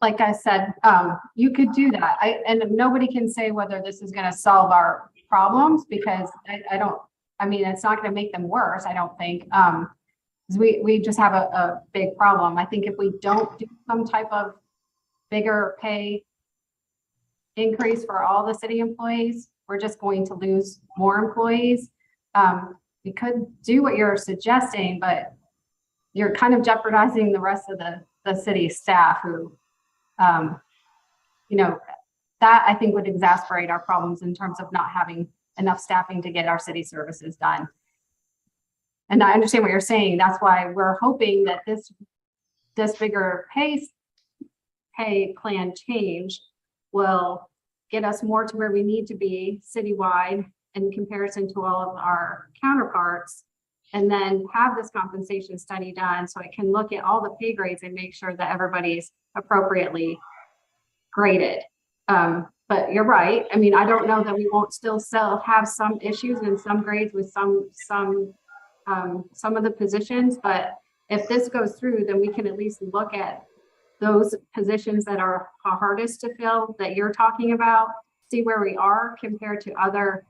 Like I said, you could do that. And nobody can say whether this is going to solve our problems, because I mean, it's not going to make them worse, I don't think. We just have a big problem. I think if we don't do some type of bigger pay increase for all the city employees, we're just going to lose more employees. We could do what you're suggesting, but you're kind of jeopardizing the rest of the city staff who, you know, that I think would exacerbate our problems in terms of not having enough staffing to get our city services done. And I understand what you're saying. That's why we're hoping that this bigger pay plan change will get us more to where we need to be citywide in comparison to all of our counterparts, and then have this compensation study done so it can look at all the pay grades and make sure that everybody's appropriately graded. But you're right. I mean, I don't know that we won't still have some issues in some grades with some of the positions, but if this goes through, then we can at least look at those positions that are hardest to fill that you're talking about, see where we are compared to other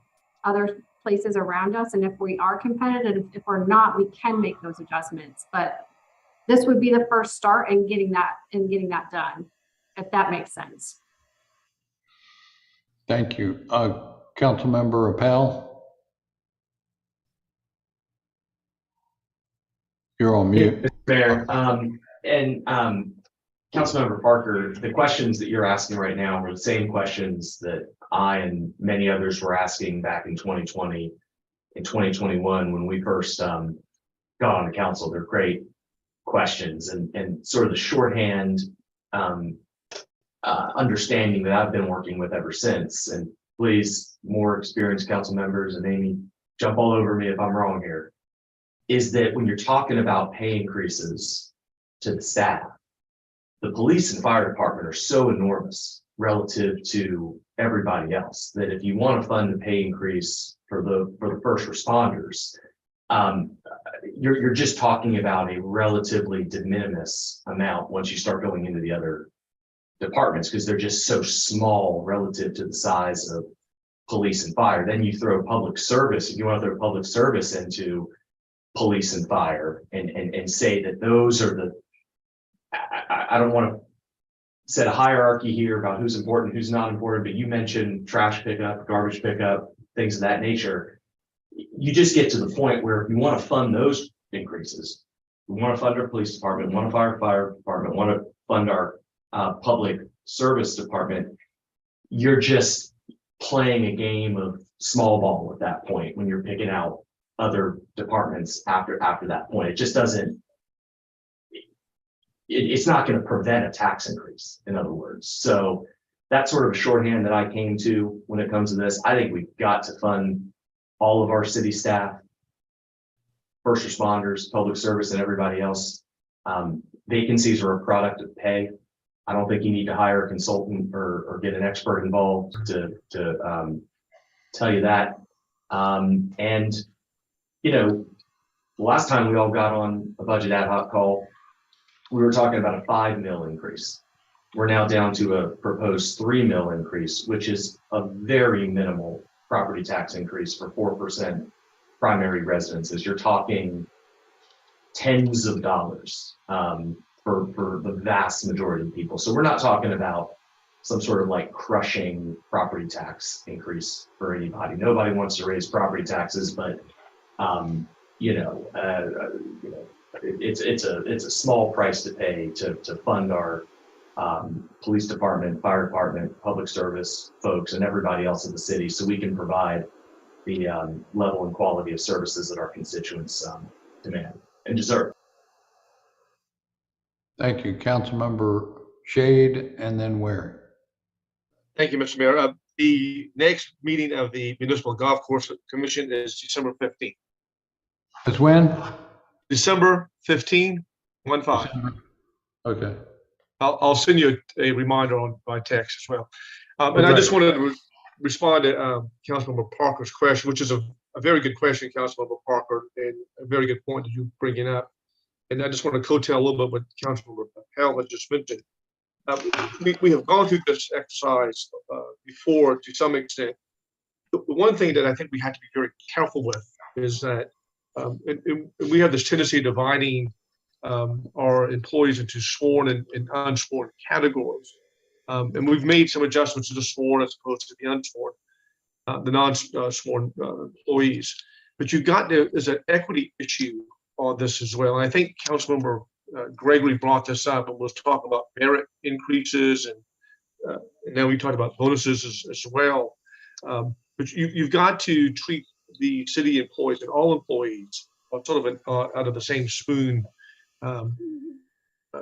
places around us. And if we are competitive, if we're not, we can make those adjustments. But this would be the first start in getting that done, if that makes sense. Thank you. Councilmember Appel? You're on mute. Mr. Mayor, Councilmember Parker, the questions that you're asking right now are the same questions that I and many others were asking back in 2020 and 2021 when we first got on the council. They're great questions and sort of the shorthand understanding that I've been working with ever since. And please, more experienced council members and Amy, jump all over me if I'm wrong here, is that when you're talking about pay increases to the staff, the police and fire department are so enormous relative to everybody else that if you want to fund a pay increase for the first responders, you're just talking about a relatively de minimis amount once you start going into the other departments, because they're just so small relative to the size of police and fire. Then you throw public service, if you want to throw public service into police and fire and say that those are the, I don't want to set a hierarchy here about who's important, who's not important, but you mentioned trash pickup, garbage pickup, things of that nature. You just get to the point where if you want to fund those increases, we want to fund our police department, want to fire department, want to fund our public service department, you're just playing a game of small ball at that point when you're picking out other departments after that point. It just doesn't, it's not going to prevent a tax increase, in other words. So that's sort of a shorthand that I came to when it comes to this. I think we've got to fund all of our city staff, first responders, public service, and everybody else. Vacancies are a product of pay. I don't think you need to hire a consultant or get an expert involved to tell you that. And, you know, the last time we all got on a budget ad hoc call, we were talking about a 5 mil increase. We're now down to a proposed 3 mil increase, which is a very minimal property tax increase for 4% primary residences. You're talking tens of dollars for the vast majority of people. So we're not talking about some sort of like crushing property tax increase for anybody. Nobody wants to raise property taxes, but it's a small price to pay to fund our police department, fire department, public service folks, and everybody else in the city, so we can provide the level and quality of services that our constituents demand and deserve. Thank you, Councilmember Shade, and then Ware. Thank you, Mr. Mayor. The next meeting of the Municipal Golf Course Commission is December 15th. It's when? December 15, 1-5. Okay. I'll send you a reminder on by text as well. And Okay. I just wanted to respond to Councilmember Parker's question, which is a very good question, Councilmember Parker, and a very good point that you bringing up. And I just want to coattail a little bit what Councilmember Pell has just mentioned. We have gone through this exercise before to some extent. The one thing that I think we have to be very careful with is that and we have this tendency of dividing our employees into sworn and unsworn categories. And we've made some adjustments to the sworn as opposed to the unsworn, the non-sworn employees. But you've got there's an equity issue on this as well. And I think Councilmember Gregory brought this up and was talking about merit increases, and now we talked about bonuses as well. But you've got to treat the city employees and all employees sort of out of the same spoon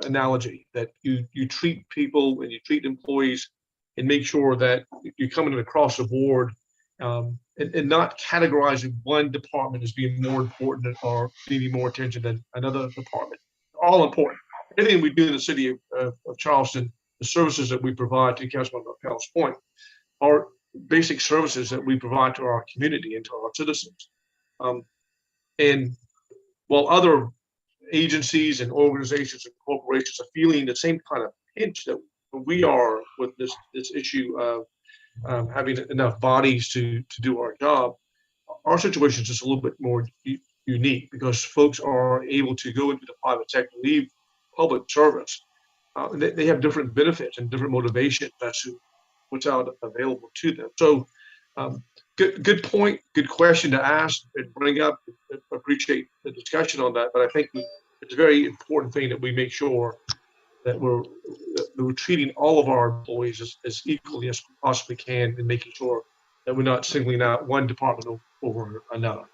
analogy, that you treat people and you treat employees and make sure that you're coming in across the board and not categorizing one department as being more important or needing more attention than another department. All important. Everything we do in the city of Charleston, the services that we provide, to Councilmember Pell's point, are basic services that we provide to our community and to our citizens. And while other agencies and organizations and corporations are feeling the same kind of pinch that we are with this issue of having enough bodies to do our job, our situation is just a little bit more unique because folks are able to go into the private sector, leave public service. They have different benefits and different motivations as to what's out available to them. So good point, good question to ask and bring up. I appreciate the discussion on that, but I think it's a very important thing that we make sure that we're treating all of our employees as equally as we possibly can, and making sure that we're not singling out one department over another.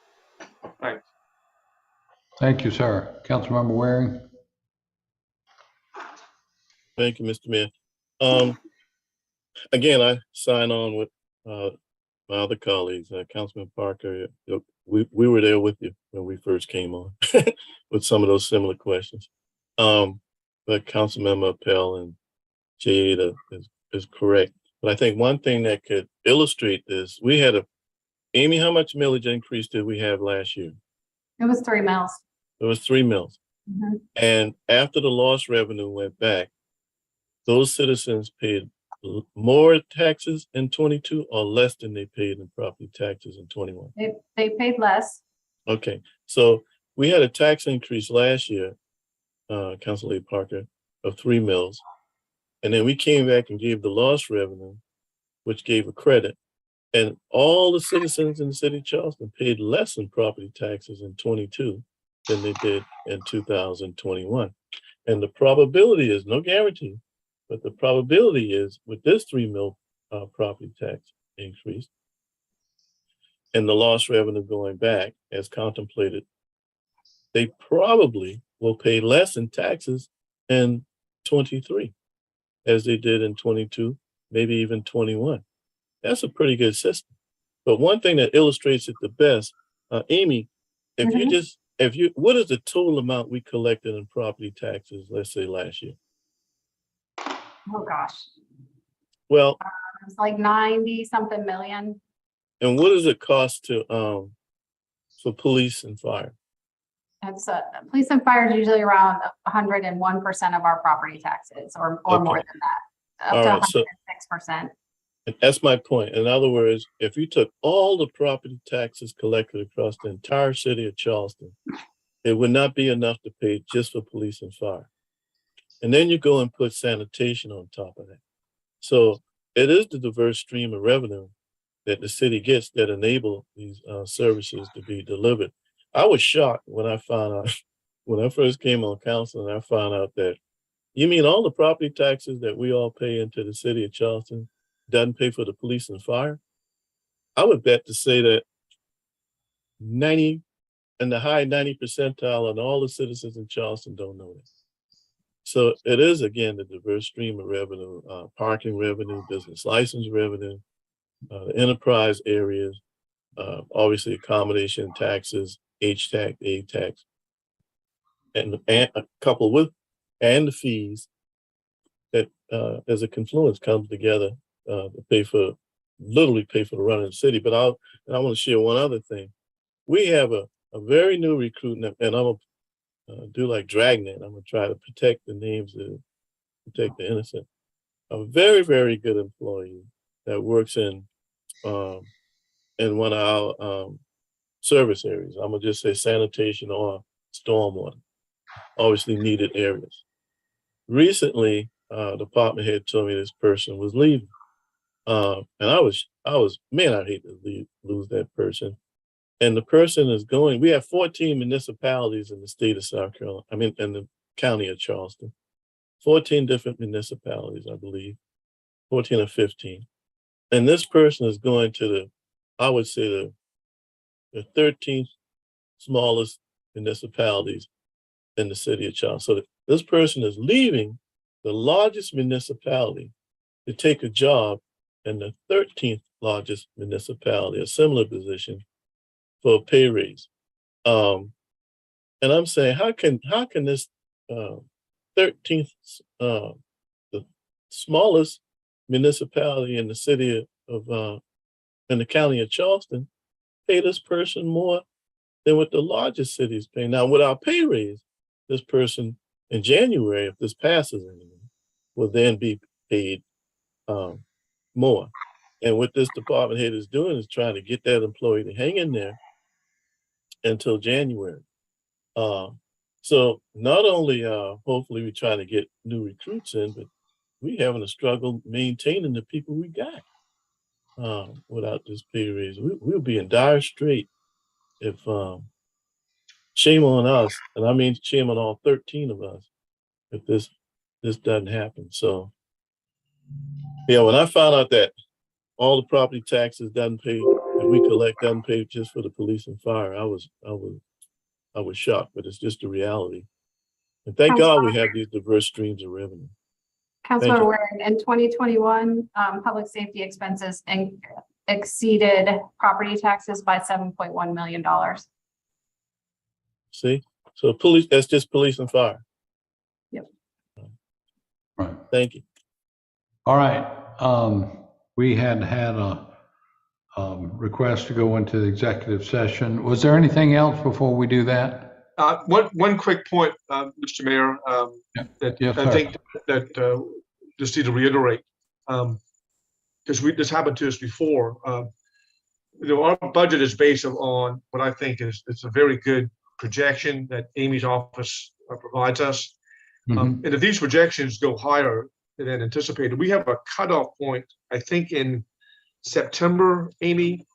Thanks. Thank you, sir. Councilmember Waring. Thank you, Mr. Mayor. Again, I sign on with my other colleagues, Councilman Parker. We were there with you when we first came on with some of those similar questions. But Councilmember Pell and Jade is correct. But I think one thing that could illustrate this, we had Amy, how much millage increase did we have last year? It was 3 mils. It was 3 mils. Mm-hmm. And after the lost revenue went back, those citizens paid more taxes in 22 or less than they paid in property taxes in 21? They paid less. Okay, so we had a tax increase last year, Councilor Parker, of 3 mils. And then we came back and gave the lost revenue, which gave a credit. And all the citizens in the city of Charleston paid less in property taxes in 22 than they did in 2021. And the probability is, no guarantee, but the probability is with this 3 mil property tax increase and the lost revenue going back as contemplated, they probably will pay less in taxes in 23 as they did in 22, maybe even 21. That's a pretty good system. But one thing that illustrates it the best, Amy, if you what is the total amount we collected in property taxes, let's say last year? Oh gosh. Well, it was like 90 something million. And what does it cost to for police and fire? It's police and fire is usually around 101% of our property taxes, or Okay. more than that, All up right, to so 106%. And that's my point. In other words, if you took all the property taxes collected across the entire city of Charleston, it would not be enough to pay just for police and fire. And then you go and put sanitation on top of that. So it is the diverse stream of revenue that the city gets that enable these services to be delivered. I was shocked when I found out, when I first came on council and I found out that, you mean all the property taxes that we all pay into the city of Charleston doesn't pay for the police and fire? I would bet to say that 90 in the high 90 percentile and all the citizens in Charleston don't know this. So it is, again, the diverse stream of revenue, parking revenue, business license revenue, the enterprise areas, obviously accommodation taxes, H-tax, A-tax, and coupled with, and the fees that as a confluence comes together to pay for, literally pay for the run of the city. But I want to share one other thing. We have a very new recruit, and I'm going to do like Dragnet. I'm going to try to protect the names, protect the innocent. A very, very good employee that works in one of our service areas. I'm going to just say sanitation or stormwater, obviously needed areas. Recently, the department head told me this person was leaving. And I was, man, I hate to lose that person. And the person is going, we have 14 municipalities in the state of South Carolina, I mean, in the county of Charleston, 14 different municipalities, I believe, 14 or 15. And this person is going to the, I would say the 13th smallest municipalities in the city of Charleston. So this person is leaving the largest municipality to take a job in the 13th largest municipality, a similar position, for a pay raise. And I'm saying, how can this 13th, the smallest municipality in the city of, in the county of Charleston, pay this person more than what the largest cities pay? Now, with our pay raise, this person in January, if this passes anyway, will then be paid more. And what this department head is doing is trying to get that employee to hang in there until January. So not only hopefully we're trying to get new recruits in, but we're having a struggle maintaining the people we got without this pay raise. We'll be in dire strait if shame on us, and I mean shame on all 13 of us, if this doesn't happen. So yeah, when I found out that all the property taxes doesn't pay, that we collect doesn't pay just for the police and fire, I was shocked, but it's just a reality. And thank God we have these diverse streams of revenue. Councilman Waring, in 2021, public safety expenses exceeded property taxes by $7.1 million. See, so police, that's just police and fire. Yep. Right. Thank you. All right. We had a request to go into the executive session. Was there anything else before we do that? One quick point, Mr. Mayor, that Yes, I sir. think that just need to reiterate, because this happened to us before. Our budget is based on what I think is it's a very good projection that Amy's office provides us. And if these projections go higher than anticipated, we have a cutoff point, I think, in September, Amy,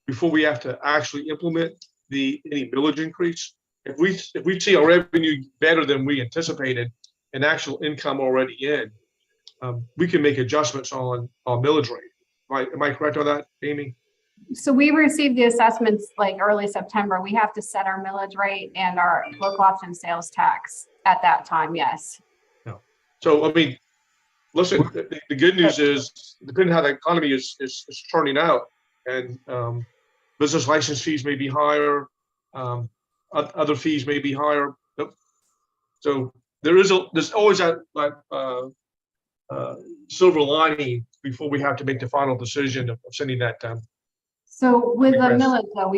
before we have to actually implement any millage increase. If we see our revenue better than we anticipated and actual income already in, we can make adjustments on our millage rate. Right? Am I correct on that, Amy? So we received the assessments like early September. We have to set our millage rate and our local option sales tax at that time. Yes. No. So, I mean, listen, the good news is, depending on how the economy is turning out, and business license fees may be higher, other fees may be higher. So there's always that silver lining before we have to make the final decision of sending that down. So with the millage, though,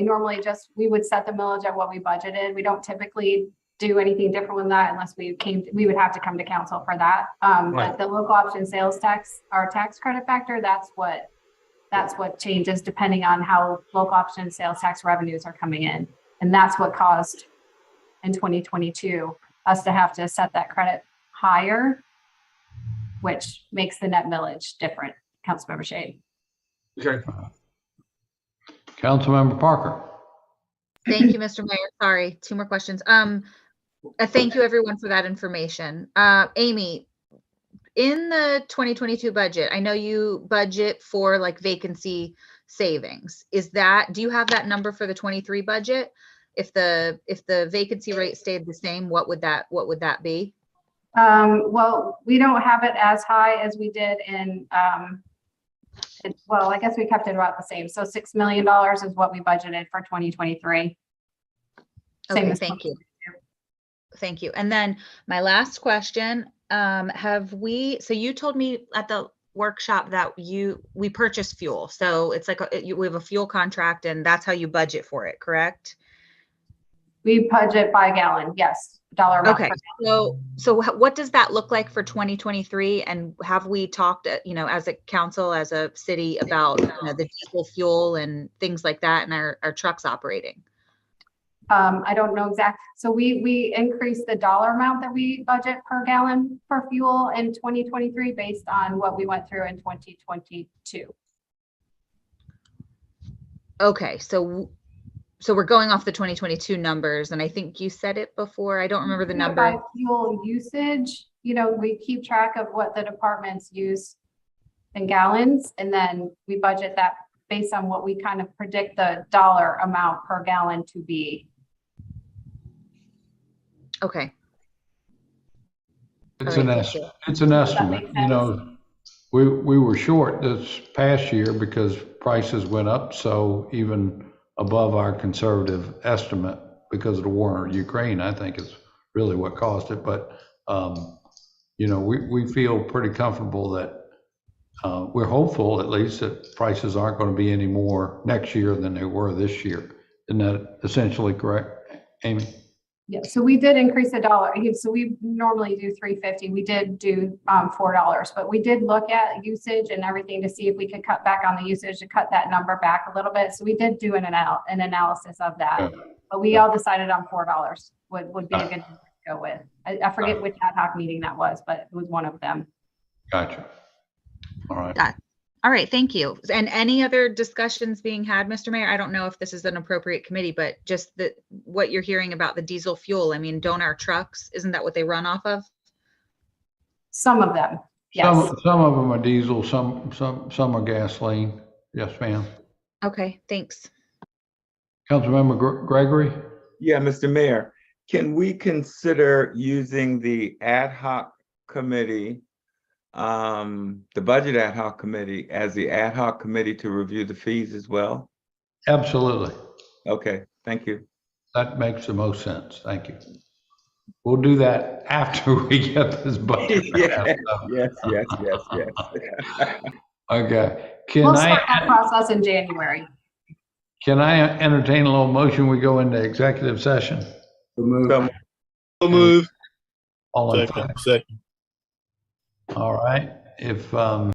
we would set the millage at what we budgeted. We don't typically do anything different with that unless we would have to come to council for that. Right. But the local option sales tax, our tax credit factor, that's what That's what changes depending on how local option sales tax revenues are coming in. And that's what caused in 2022 us to have to set that credit higher, which makes the net millage different. Councilmember Shade. Okay. Councilmember Parker. Thank you, Mr. Mayor. Sorry, two more questions. Thank you everyone for that information. Amy, in the 2022 budget, I know you budget for like vacancy savings. Do you have that number for the 23 budget? If the vacancy rate stayed the same, what would that be? Well, we don't have it as high as we did in, well, I guess we kept it about the same. So $6 million is what we budgeted for 2023. Same Okay, as thank you. Thank you. And then my last question, so you told me at the workshop that we purchase fuel. So it's like we have a fuel contract and that's how you budget for it, correct? We budget by gallon, yes, dollar amount. Okay, so what does that look like for 2023? And have we talked, as a council, as a city about the diesel fuel and things like that and our trucks operating? I don't know exact. So we increased the dollar amount that we budget per gallon for fuel in 2023 based on what we went through in 2022. Okay, so we're going off the 2022 numbers, and I think you said it before. I don't remember the number. By fuel usage, we keep track of what the departments use in gallons, and then we budget that based on what we kind of predict the dollar amount per gallon to be. Okay. It's All an right, estimate. It's an estimate. We were short this past year because prices went up. So even above our conservative estimate because of the war in Ukraine, I think is really what caused it. But, we feel pretty comfortable that we're hopeful at least that prices aren't going to be any more next year than they were this year. Isn't that essentially correct, Amy? Yeah, so we did increase the dollar. So we normally do $3.50. We did do $4, but we did look at usage and everything to see if we could cut back on the usage to cut that number back a little bit. So we did do an analysis of that, but we all decided on $4 would be a good thing to go with. I forget which ad hoc meeting that was, but it was one of them. Gotcha. All right. All right, thank you. And any other discussions being had, Mr. Mayor? I don't know if this is an appropriate committee, but just what you're hearing about the diesel fuel. I mean, don't our trucks, isn't that what they run off of? Some of them, yes. Some of them are diesel, some are gasoline. Yes, ma'am. Okay, thanks. Councilmember Gregory? Yeah, Mr. Mayor, can we consider using the ad hoc committee, the budget ad hoc committee, as the ad hoc committee to review the fees as well? Absolutely. Okay, thank you. That makes the most sense. Thank you. We'll do that after we get this budget. Yes. Okay. We'll start that process in January. Can I entertain a little motion? We go into executive session. So Move. All in favor? Second. All right. If